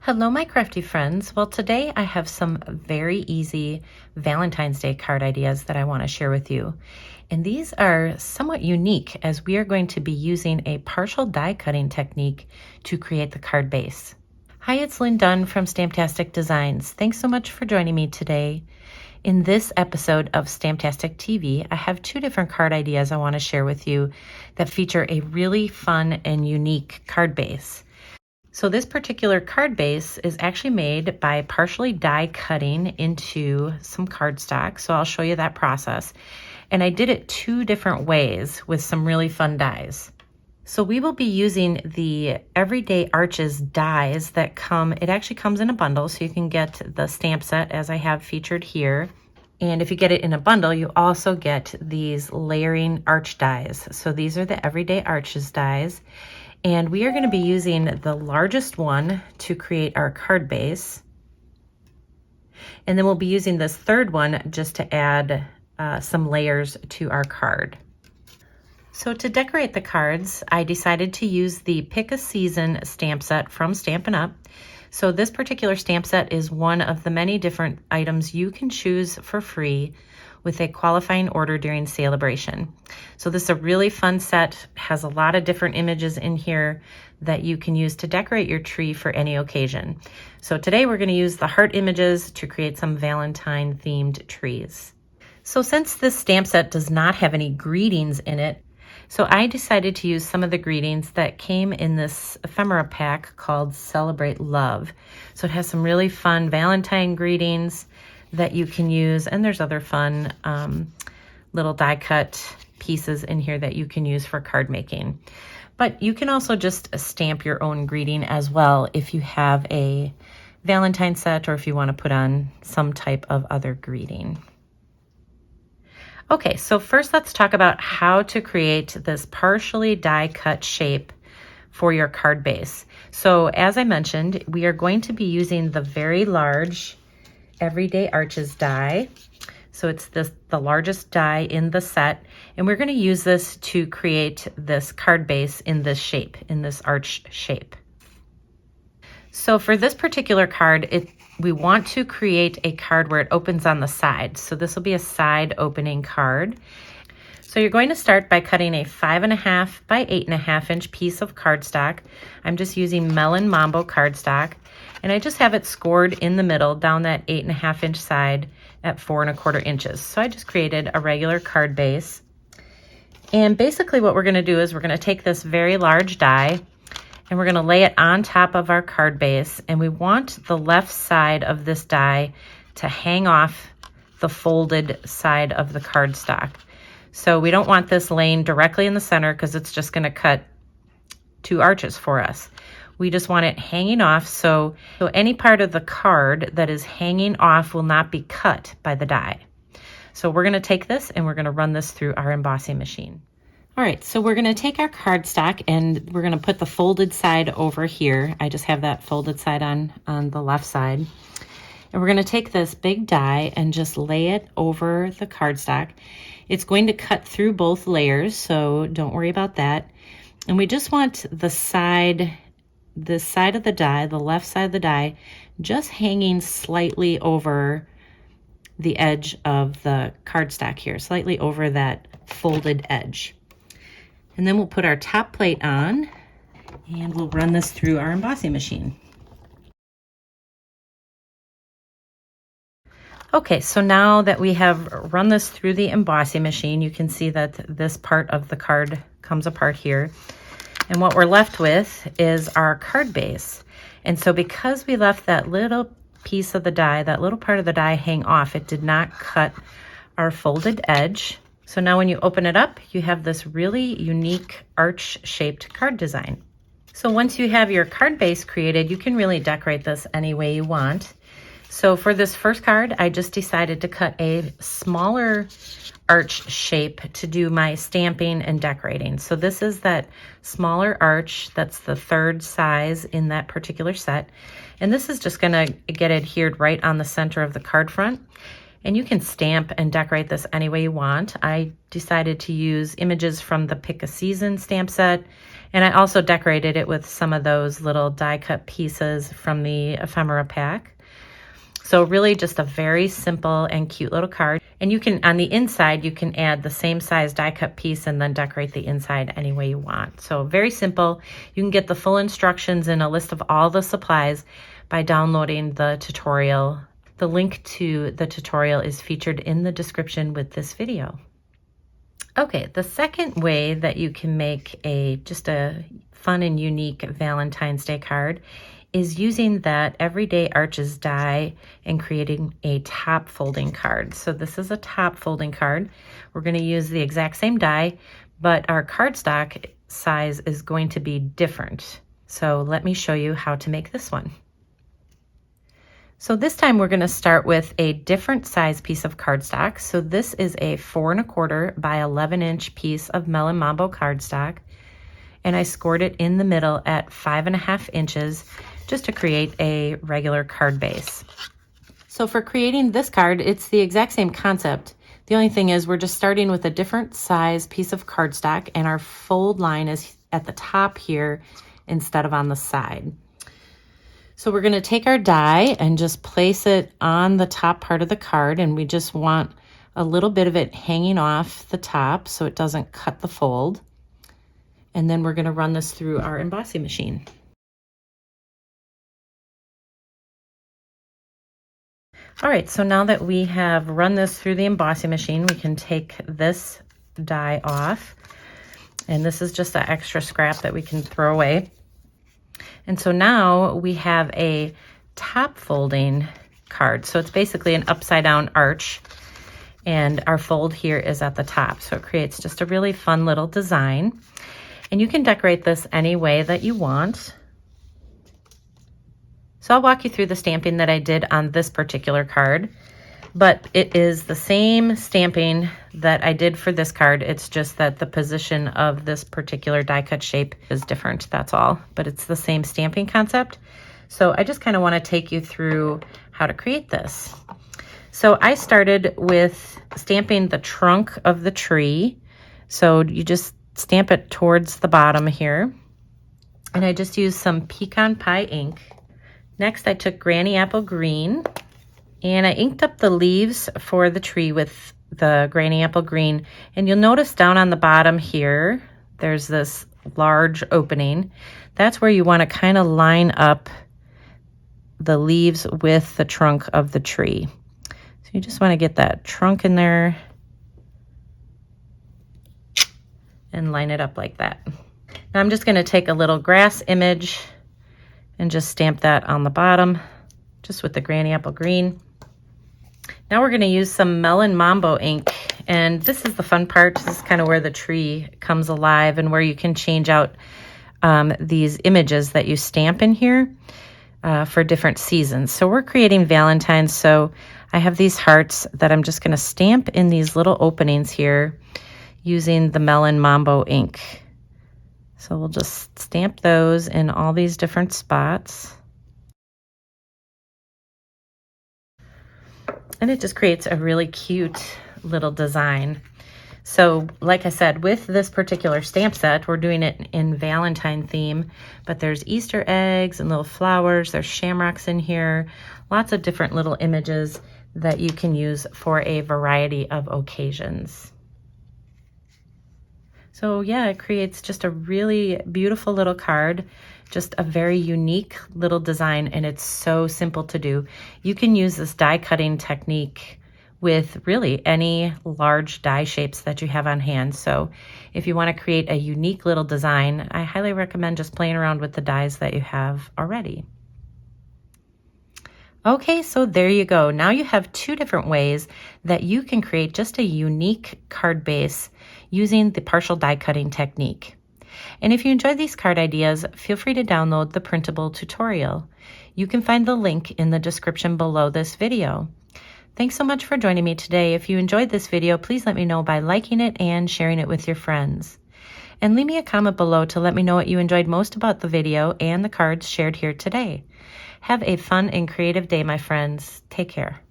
Hello, my crafty friends. Well, today I have some very easy Valentine's Day card ideas that I want to share with you. And these are somewhat unique as we are going to be using a partial die cutting technique to create the card base. Hi, it's Lynn Dunn from Stamptastic Designs. Thanks so much for joining me today. In this episode of Stamptastic TV, I have two different card ideas I want to share with you that feature a really fun and unique card base. So this particular card base is actually made by partially die cutting into some cardstock. So I'll show you that process. And I did it two different ways with some really fun dies. So we will be using the Everyday Arches dies that come, it actually comes in a bundle, so you can get the stamp set as I have featured here. And if you get it in a bundle, you also get these layering arch dies. So these are the Everyday Arches dies. And we are going to be using the largest one to create our card base. And then we'll be using this third one just to add some layers to our card. So to decorate the cards, I decided to use the Pick a Season stamp set from Stampin' Up. So this particular stamp set is one of the many different items you can choose for free with a qualifying order during Sale-A-Bration. So this is a really fun set, has a lot of different images in here that you can use to decorate your tree for any occasion. So today we're going to use the heart images to create some Valentine themed trees. So since this stamp set does not have any greetings in it, so I decided to use some of the greetings that came in this ephemera pack called Celebrate Love. So it has some really fun Valentine greetings that you can use, and there's other fun little die cut pieces in here that you can use for card making. But you can also just stamp your own greeting as well if you have a Valentine set or if you want to put on some type of other greeting. Okay, so first let's talk about how to create this partially die cut shape for your card base. So as I mentioned, we are going to be using the very large Everyday Arches die. So it's the largest die in the set, and we're going to use this to create this card base in this shape, in this arch shape. So for this particular card, we want to create a card where it opens on the side. So this will be a side opening card. So you're going to start by cutting a 5.5 by 8.5 inch piece of cardstock. I'm just using Melon Mambo cardstock, and I just have it scored in the middle down that 8.5 inch side at 4.25 inches. So I just created a regular card base. And basically what we're going to do is we're going to take this very large die and we're going to lay it on top of our card base, and we want the left side of this die to hang off the folded side of the cardstock. So we don't want this laying directly in the center because it's just going to cut two arches for us. We just want it hanging off, so any part of the card that is hanging off will not be cut by the die. So we're going to take this and we're going to run this through our embossing machine. All right, so we're going to take our cardstock and we're going to put the folded side over here. I just have that folded side on the left side. And we're going to take this big die and just lay it over the cardstock. It's going to cut through both layers, so don't worry about that. And we just want the side of the die, the left side of the die, just hanging slightly over the edge of the cardstock here, slightly over that folded edge. And then we'll put our top plate on and we'll run this through our embossing machine. Okay, so now that we have run this through the embossing machine, you can see that this part of the card comes apart here. And what we're left with is our card base. And so because we left that little piece of the die, that little part of the die hang off, it did not cut our folded edge. So now when you open it up, you have this really unique arch-shaped card design. So once you have your card base created, you can really decorate this any way you want. So for this first card, I just decided to cut a smaller arch shape to do my stamping and decorating. So this is that smaller arch, that's the third size in that particular set. And this is just gonna get adhered right on the center of the card front. And you can stamp and decorate this any way you want. I decided to use images from the Pick a Season stamp set And I also decorated it with some of those little die cut pieces from the Ephemera pack. So really just a very simple and cute little card. And you can, on the inside, you can add the same size die cut piece and then decorate the inside any way you want. So very simple. You can get the full instructions and a list of all the supplies by downloading the tutorial. The link to the tutorial is featured in the description with this video. Okay, the second way that you can make just a fun and unique Valentine's Day card is using that Everyday Arches die and creating a top folding card. So this is a top folding card. We're going to use the exact same die, but our cardstock size is going to be different. So let me show you how to make this one. So this time we're going to start with a different size piece of cardstock. So this is a 4 1/4 by 11-inch piece of Melon Mambo cardstock, and I scored it in the middle at 5 1/2 inches just to create a regular card base. So for creating this card, it's the exact same concept. The only thing is we're just starting with a different size piece of cardstock, and our fold line is at the top here instead of on the side. So we're going to take our die and just place it on the top part of the card, and we just want a little bit of it hanging off the top so it doesn't cut the fold. And then we're going to run this through our embossing machine. All right, so now that we have run this through the embossing machine, we can take this die off. And this is just an extra scrap that we can throw away. And so now we have a top folding card. So it's basically an upside down arch, and our fold here is at the top. So it creates just a really fun little design. And you can decorate this any way that you want. So I'll walk you through the stamping that I did on this particular card, but it is the same stamping that I did for this card. It's just that the position of this particular die cut shape is different, that's all. But it's the same stamping concept. So I just kind of want to take you through how to create this. So I started with stamping the trunk of the tree. So you just stamp it towards the bottom here. And I just used some pecan pie ink. Next, I took Granny Apple Green, and I inked up the leaves for the tree with the Granny Apple Green. And you'll notice down on the bottom here, there's this large opening. That's where you want to kind of line up the leaves with the trunk of the tree. So you just want to get that trunk in there and line it up like that. Now I'm just going to take a little grass image and just stamp that on the bottom, just with the Granny Apple Green. Now we're going to use some Melon Mambo ink, and this is the fun part. This is kind of where the tree comes alive and where you can change out these images that you stamp in here for different seasons. So we're creating Valentine's, so I have these hearts that I'm just going to stamp in these little openings here using the Melon Mambo ink. So we'll just stamp those in all these different spots. And it just creates a really cute little design. So like I said, with this particular stamp set, we're doing it in Valentine theme, but there's Easter eggs and little flowers, there's shamrocks in here, lots of different little images that you can use for a variety of occasions. So yeah, it creates just a really beautiful little card, just a very unique little design, and it's so simple to do. You can use this die cutting technique with really any large die shapes that you have on hand. So if you want to create a unique little design, I highly recommend just playing around with the dies that you have already. Okay, so there you go. Now you have two different ways that you can create just a unique card base using the partial die cutting technique. And if you enjoyed these card ideas, feel free to download the printable tutorial. You can find the link in the description below this video. Thanks so much for joining me today. If you enjoyed this video, please let me know by liking it and sharing it with your friends. And leave me a comment below to let me know what you enjoyed most about the video and the cards shared here today. Have a fun and creative day, my friends. Take care.